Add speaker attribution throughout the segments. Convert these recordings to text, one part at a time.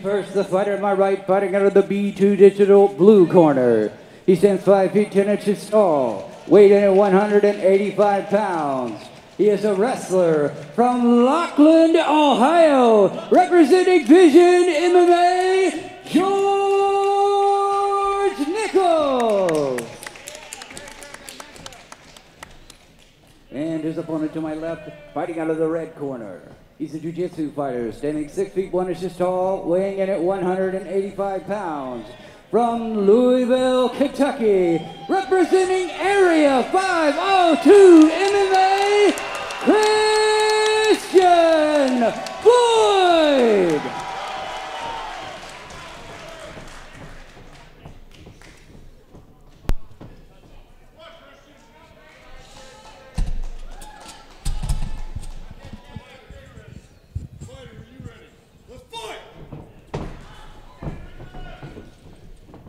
Speaker 1: first, the fighter on my right, fighting out of the B2 Digital blue corner. He stands 5 feet 10 inches tall, weighed in at 185 pounds. He is a wrestler from Lockland, Ohio, representing Vision MMA, George Nichols. And his opponent to my left, fighting out of the red corner. He's a jiu-jitsu fighter, standing 6 feet 1 inches tall, weighing in at 185 pounds. From Louisville, Kentucky, representing Area 502 MMA, Christian Floyd.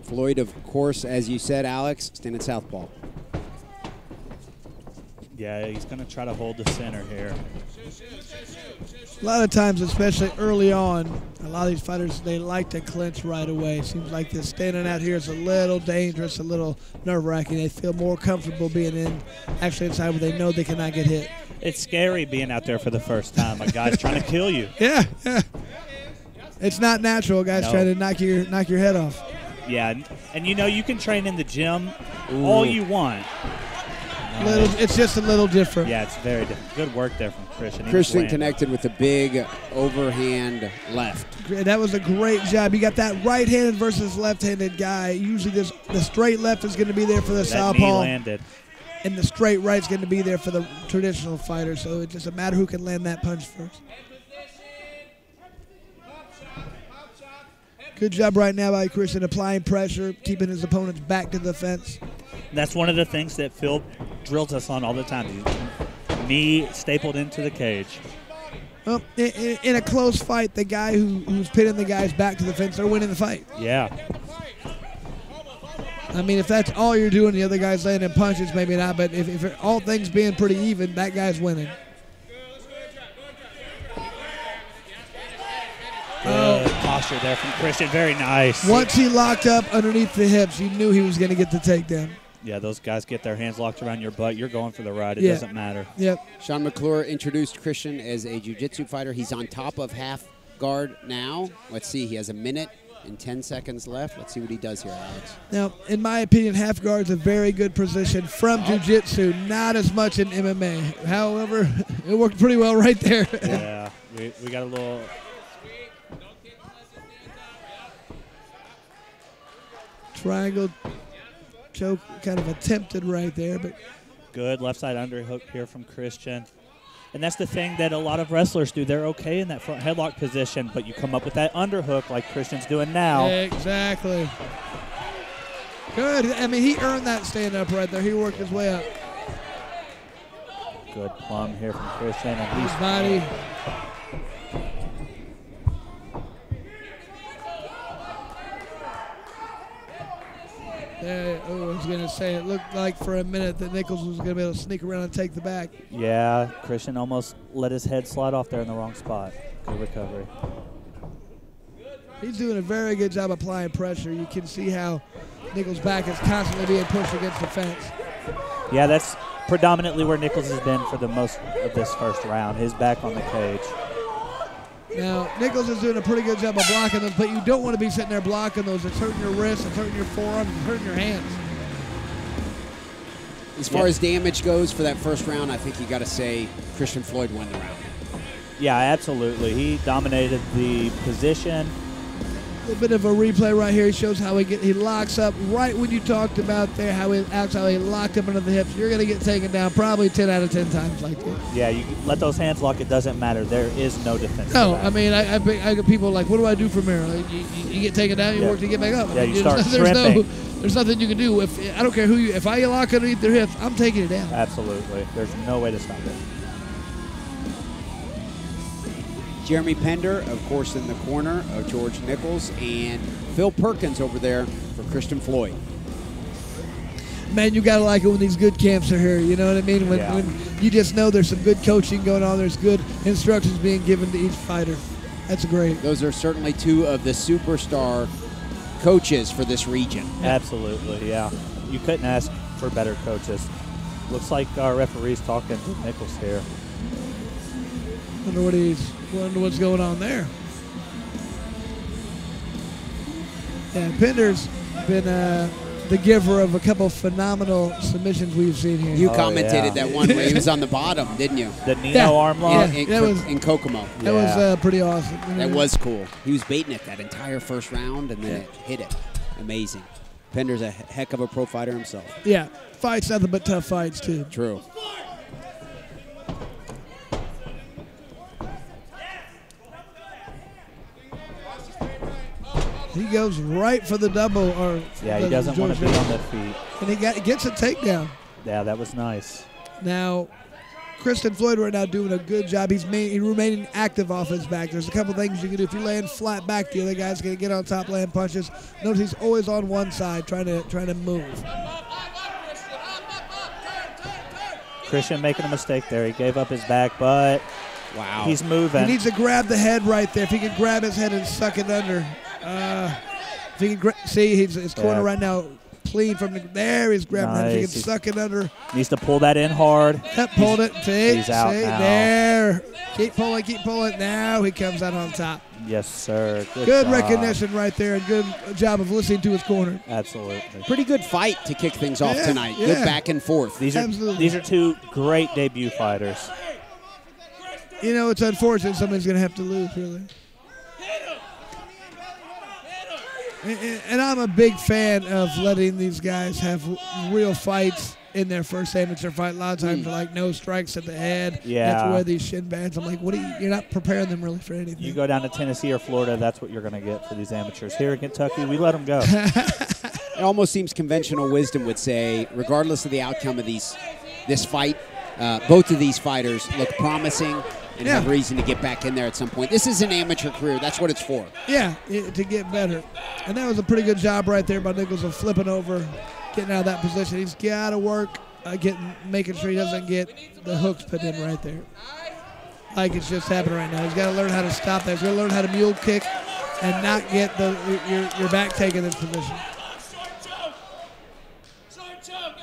Speaker 2: Floyd, of course, as you said, Alex, standing southpaw.
Speaker 3: Yeah, he's going to try to hold the center here.
Speaker 4: A lot of times, especially early on, a lot of these fighters, they like to clinch right away. Seems like this standing out here is a little dangerous, a little nerve-wracking. They feel more comfortable being actually inside where they know they cannot get hit.
Speaker 3: It's scary being out there for the first time. A guy's trying to kill you.
Speaker 4: Yeah. It's not natural, guys trying to knock your head off.
Speaker 3: Yeah, and you know, you can train in the gym all you want.
Speaker 4: It's just a little different.
Speaker 3: Yeah, it's very different. Good work there from Christian.
Speaker 2: Christian connected with a big overhand left.
Speaker 4: That was a great job. You got that right-handed versus left-handed guy. Usually the straight left is going to be there for the southpaw.
Speaker 3: Knee landed.
Speaker 4: And the straight right is going to be there for the traditional fighter. So it's just a matter who can land that punch first. Good job right now by Christian, applying pressure, keeping his opponents back to the fence.
Speaker 3: That's one of the things that Phil drills us on all the time. Knee stapled into the cage.
Speaker 4: Well, in a close fight, the guy who's pinning the guys back to the fence, they're winning the fight.
Speaker 3: Yeah.
Speaker 4: I mean, if that's all you're doing, the other guy's landing punches, maybe not. But if all things being pretty even, that guy's winning.
Speaker 3: Good posture there from Christian. Very nice.
Speaker 4: Once he locked up underneath the hips, you knew he was going to get the takedown.
Speaker 3: Yeah, those guys get their hands locked around your butt. You're going for the ride. It doesn't matter.
Speaker 4: Yep.
Speaker 2: Sean McClure introduced Christian as a jiu-jitsu fighter. He's on top of half guard now. Let's see. He has a minute and 10 seconds left. Let's see what he does here, Alex.
Speaker 4: Now, in my opinion, half guard is a very good position from jiu-jitsu, not as much in MMA. However, it worked pretty well right there.
Speaker 3: Yeah, we got a little...
Speaker 4: Triangle choke kind of attempted right there, but
Speaker 3: good left side underhook here from Christian. And that's the thing that a lot of wrestlers do. They're okay in that front headlock position, but you come up with that underhook like Christian's doing now.
Speaker 4: Exactly. Good. I mean, he earned that stand up right there. He worked his way up.
Speaker 3: Good plum here from Christian. And
Speaker 4: his body. I was going to say, it looked like for a minute that Nichols was going to be able to sneak around and take the back.
Speaker 3: Yeah, Christian almost let his head slide off there in the wrong spot. Good recovery.
Speaker 4: He's doing a very good job applying pressure. You can see how Nichols' back is constantly being pushed against the fence.
Speaker 3: Yeah, that's predominantly where Nichols has been for the most of this first round, his back on the cage.
Speaker 4: Now, Nichols is doing a pretty good job of blocking them, but you don't want to be sitting there blocking those. It's hurting your wrists, it's hurting your forearms, it's hurting your hands.
Speaker 2: As far as damage goes for that first round, I think you got to say Christian Floyd won the round.
Speaker 3: Yeah, absolutely. He dominated the position.
Speaker 4: A little bit of a replay right here. He shows how he locks up right when you talked about there, how he locked up under the hips. You're going to get taken down probably 10 out of 10 times like this.
Speaker 3: Yeah, you let those hands lock. It doesn't matter. There is no defense.
Speaker 4: No, I mean, I get people like, what do I do from here? Like, you get taken down, you work to get back up.
Speaker 3: Yeah, you start shrimping.
Speaker 4: There's nothing you can do. I don't care who you. If I lock underneath their hips, I'm taking it down.
Speaker 3: Absolutely. There's no way to stop it.
Speaker 2: Jeremy Pender, of course, in the corner of George Nichols, and Phil Perkins over there for Christian Floyd.
Speaker 4: Man, you got to like it when these good camps are here. You know what I mean? When you just know there's some good coaching going on, there's good instructions being given to each fighter. That's great.
Speaker 2: Those are certainly two of the superstar coaches for this region.
Speaker 3: Absolutely, yeah. You couldn't ask for better coaches. Looks like our referee's talking to Nichols here.
Speaker 4: Wonder what's going on there. Yeah, Pender's been the giver of a couple phenomenal submissions we've seen here.
Speaker 2: You commentated that one where he was on the bottom, didn't you?
Speaker 3: The Nino arm lock.
Speaker 2: In Kokomo.
Speaker 4: That was pretty awesome.
Speaker 2: That was cool. He was baiting it that entire first round, and then it hit it. Amazing. Pender's a heck of a pro fighter himself.
Speaker 4: Yeah, fights nothing but tough fights, too.
Speaker 2: True.
Speaker 4: He goes right for the double.
Speaker 3: Yeah, he doesn't want to be on the feet.
Speaker 4: And he gets a takedown.
Speaker 3: Yeah, that was nice.
Speaker 4: Now, Christian Floyd right now doing a good job. He's remaining active off his back. There's a couple things you can do. If you land flat back, the other guy's going to get on top, land punches. Notice he's always on one side, trying to move.
Speaker 3: Christian making a mistake there. He gave up his back, but
Speaker 2: wow,
Speaker 3: he's moving.
Speaker 4: He needs to grab the head right there. If he can grab his head and suck it under. If he can see his corner right now clean from there. He's grabbing it. If he can suck it under.
Speaker 3: Needs to pull that in hard.
Speaker 4: Yep, pulled it. See,
Speaker 3: he's out now.
Speaker 4: There. Keep pulling. Now he comes out on top.
Speaker 3: Yes, sir.
Speaker 4: Good recognition right there, and good job of listening to his corner.
Speaker 3: Absolutely.
Speaker 2: Pretty good fight to kick things off tonight.
Speaker 4: Yeah.
Speaker 2: Good back and forth.
Speaker 3: These are two great debut fighters.
Speaker 4: You know, it's unfortunate somebody's going to have to lose, really. And I'm a big fan of letting these guys have real fights in their first amateur fight. A lot of times they're like no strikes at the head.
Speaker 3: Yeah.
Speaker 4: That's where these shin bands. I'm like, you're not preparing them really for anything.
Speaker 3: You go down to Tennessee or Florida, that's what you're going to get for these amateurs. Here in Kentucky, we let them go.
Speaker 2: It almost seems conventional wisdom would say, regardless of the outcome of this fight, both of these fighters look promising and have reason to get back in there at some point. This is an amateur career. That's what it's for.
Speaker 4: Yeah, to get better. And that was a pretty good job right there by Nichols of flipping over, getting out of that position. He's got to work making sure he doesn't get the hooks put in right there. Like it's just happening right now. He's got to learn how to stop that. He's got to learn how to mule kick and not get your back taken in this position.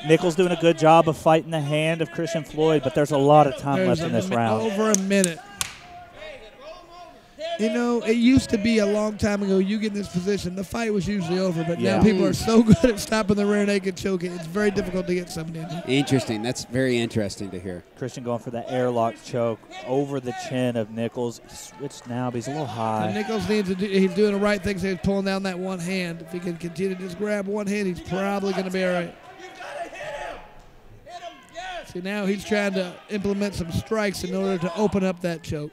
Speaker 3: Nichols doing a good job of fighting the hand of Christian Floyd, but there's a lot of time left in this round.
Speaker 4: Over a minute. You know, it used to be a long time ago, you get in this position, the fight was usually over, but now people are so good at stopping the rear naked choke, it's very difficult to get somebody in here.
Speaker 2: Interesting. That's very interesting to hear.
Speaker 3: Christian going for the airlock choke over the chin of Nichols. Switched now, but he's a little high.
Speaker 4: And Nichols needs to he's doing the right thing, so he's pulling down that one hand. If he can continue to just grab one hand, he's probably going to be all right. See, now he's trying to implement some strikes in order to open up that choke.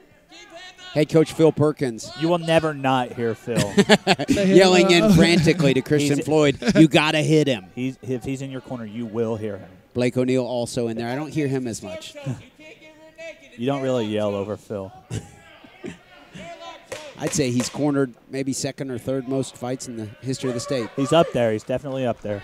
Speaker 2: Head coach Phil Perkins.
Speaker 3: You will never not hear Phil.
Speaker 2: Yelling in frantically to Christian Floyd, you got to hit him.
Speaker 3: If he's in your corner, you will hear him.
Speaker 2: Blake O'Neill also in there. I don't hear him as much.
Speaker 3: You don't really yell over Phil.
Speaker 2: I'd say he's cornered maybe second or third most fights in the history of the state.
Speaker 3: He's up there. He's definitely up there.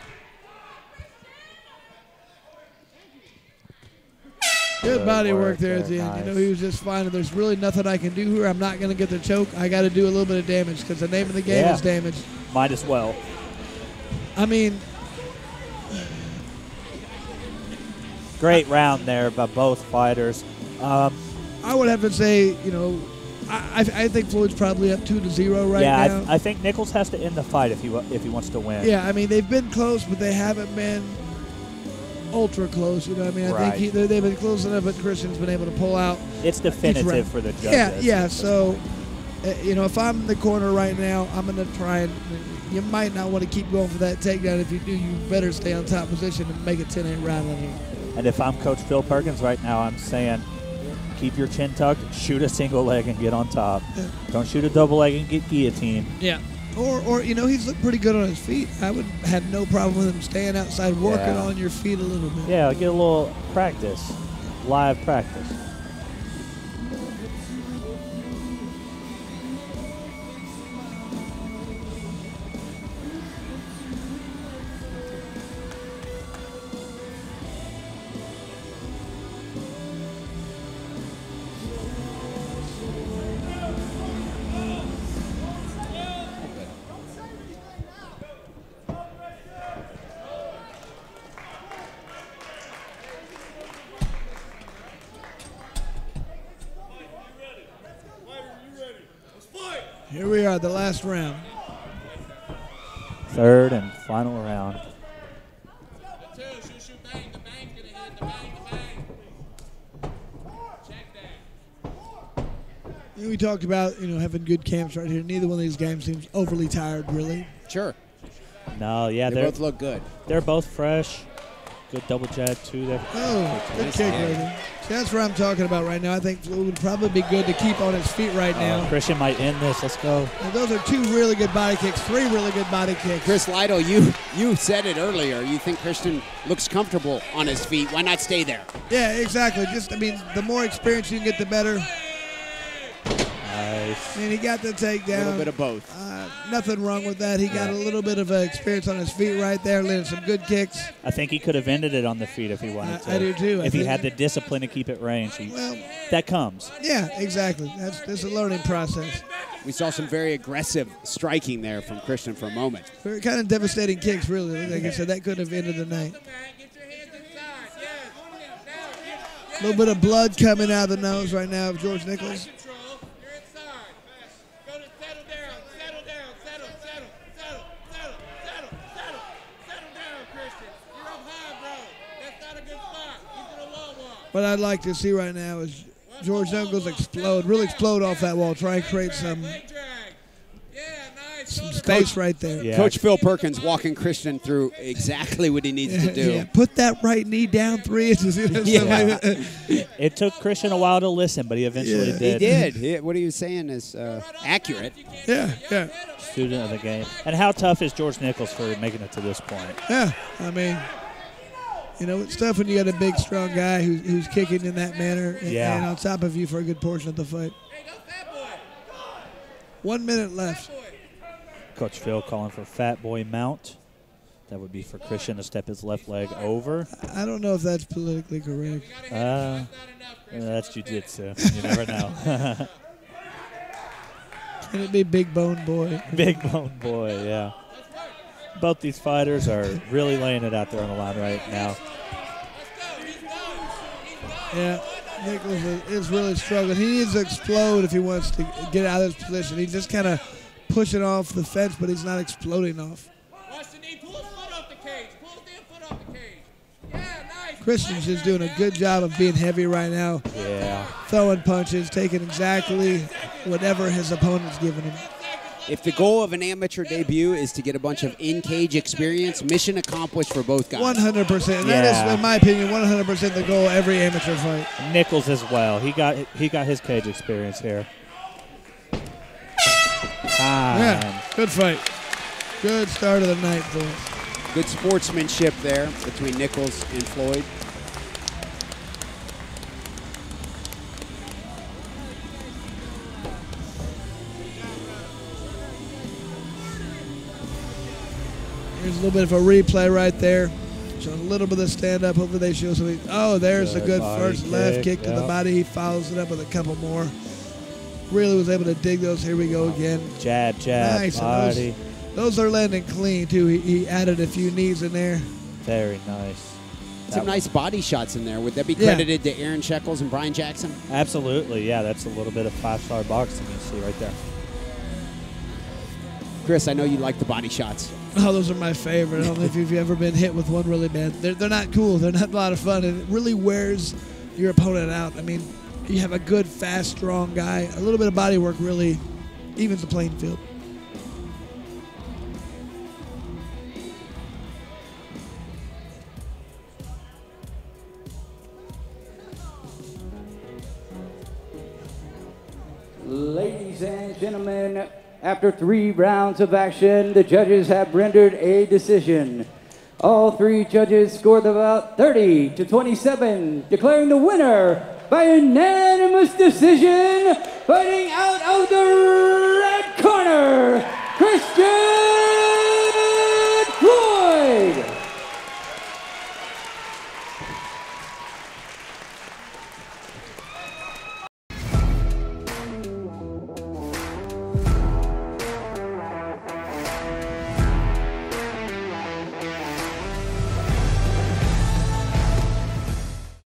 Speaker 4: Good body work there at the end.
Speaker 3: Nice.
Speaker 4: You know, he was just fine. There's really nothing I can do here. I'm not going to get the choke. I got to do a little bit of damage because the name of the game is damage.
Speaker 3: Might as well.
Speaker 4: I mean,
Speaker 3: great round there by both fighters.
Speaker 4: I would have to say, you know, I think Floyd's probably up 2-0 right now.
Speaker 3: Yeah, I think Nichols has to end the fight if he wants to win.
Speaker 4: Yeah, I mean, they've been close, but they haven't been ultra close. You know what I mean? I think they've been close enough, but Christian's been able to pull out.
Speaker 3: It's definitive for the judges.
Speaker 4: Yeah. So, you know, if I'm in the corner right now, I'm going to try and. You might not want to keep going for that takedown. If you do, you better stay on top position and make it 10-8 round on you.
Speaker 3: And if I'm Coach Phil Perkins right now, I'm saying keep your chin tucked, shoot a single leg and get on top.
Speaker 4: Yeah.
Speaker 3: Don't shoot a double leg and get guillotined.
Speaker 4: Yeah. Or you know, he's looked pretty good on his feet. I would have no problem with him staying outside, working on your feet a little bit.
Speaker 3: Yeah, get a little practice, live practice.
Speaker 4: Here we are, the last round.
Speaker 3: Third and final round.
Speaker 4: We talked about, having good camps right here. Neither one of these games seems overly tired, really.
Speaker 2: Sure.
Speaker 3: No, yeah.
Speaker 2: They both look good.
Speaker 3: They're both fresh. Good double jab, too.
Speaker 4: Oh, good kick right there. See, that's what I'm talking about right now. I think it would probably be good to keep on his feet right now.
Speaker 3: Christian might end this. Let's go.
Speaker 4: And those are 2 really good body kicks, 3 really good body kicks.
Speaker 2: Chris Lido, you said it earlier. You think Christian looks comfortable on his feet. Why not stay there?
Speaker 4: Yeah, exactly. The more experience you can get, the better.
Speaker 3: Nice.
Speaker 4: And he got the takedown.
Speaker 2: A little bit of both.
Speaker 4: Nothing wrong with that. He got a little bit of experience on his feet right there, landed some good kicks.
Speaker 3: I think he could have ended it on the feet if he wanted to.
Speaker 4: I do too.
Speaker 3: If he had the discipline to keep it range. That comes.
Speaker 4: Yeah, exactly. That's a learning process.
Speaker 2: We saw some very aggressive striking there from Christian for a moment.
Speaker 4: Very kind of devastating kicks, really. Like I said, that could have ended the night. A little bit of blood coming out of the nose right now of George Nichols. What I'd like to see right now is George Nichols really explode off that wall, try and create some space right there.
Speaker 2: Yeah. Coach Phil Perkins walking Christian through exactly what he needs to do.
Speaker 4: Yeah. Put that right knee down 3 inches.
Speaker 3: It took Christian a while to listen, but he eventually did.
Speaker 2: He did. What he was saying is accurate.
Speaker 4: Yeah.
Speaker 3: Student of the game. And how tough is George Nichols for making it to this point?
Speaker 4: Yeah, it's tough when you got a big, strong guy who's kicking in that manner and on top of you for a good portion of the fight. 1 minute left.
Speaker 3: Coach Phil calling for Fat Boy mount. That would be for Christian to step his left leg over.
Speaker 4: I don't know if that's politically correct.
Speaker 3: That's jiu-jitsu. You never know.
Speaker 4: Can it be Big Bone Boy?
Speaker 3: Big Bone Boy, yeah. Both these fighters are really laying it out there on the line right now.
Speaker 4: Yeah, Nichols is really struggling. He needs to explode if he wants to get out of this position. He's just kind of pushing off the fence, but he's not exploding off. Christian's just doing a good job of being heavy right now.
Speaker 3: Yeah.
Speaker 4: Throwing punches, taking exactly whatever his opponent's giving him.
Speaker 2: If the goal of an amateur debut is to get a bunch of in-cage experience, mission accomplished for both guys.
Speaker 4: 100%. And that is, in my opinion, 100% the goal of every amateur fight.
Speaker 3: Nichols as well. He got his cage experience here.
Speaker 4: Yeah, good fight. Good start of the night for us.
Speaker 2: Good sportsmanship there between Nichols and Floyd.
Speaker 4: Here's a little bit of a replay right there. Showing a little bit of stand-up. Hopefully they show something. Oh, there's a good first left kick to the body. He follows it up with a couple more. Really was able to dig those. Here we go again.
Speaker 3: Jab,
Speaker 4: nice.
Speaker 3: body.
Speaker 4: Those are landing clean, too. He added a few knees in there.
Speaker 3: Very nice.
Speaker 2: Some nice body shots in there. Would that be credited to Aaron Shekels and Brian Jackson?
Speaker 3: Absolutely, yeah. That's a little bit of 5-star boxing you see right there.
Speaker 2: Chris, I know you like the body shots.
Speaker 4: Oh, those are my favorite. I don't know if you've ever been hit with one really bad. They're not cool. They're not a lot of fun, and it really wears your opponent out. I mean, you have a good, fast, strong guy. A little bit of body work really evens the playing field.
Speaker 1: Ladies and gentlemen, after 3 rounds of action, the judges have rendered a decision. All 3 judges scored the bout 30-27, declaring the winner by unanimous decision, fighting out of the red corner, Christian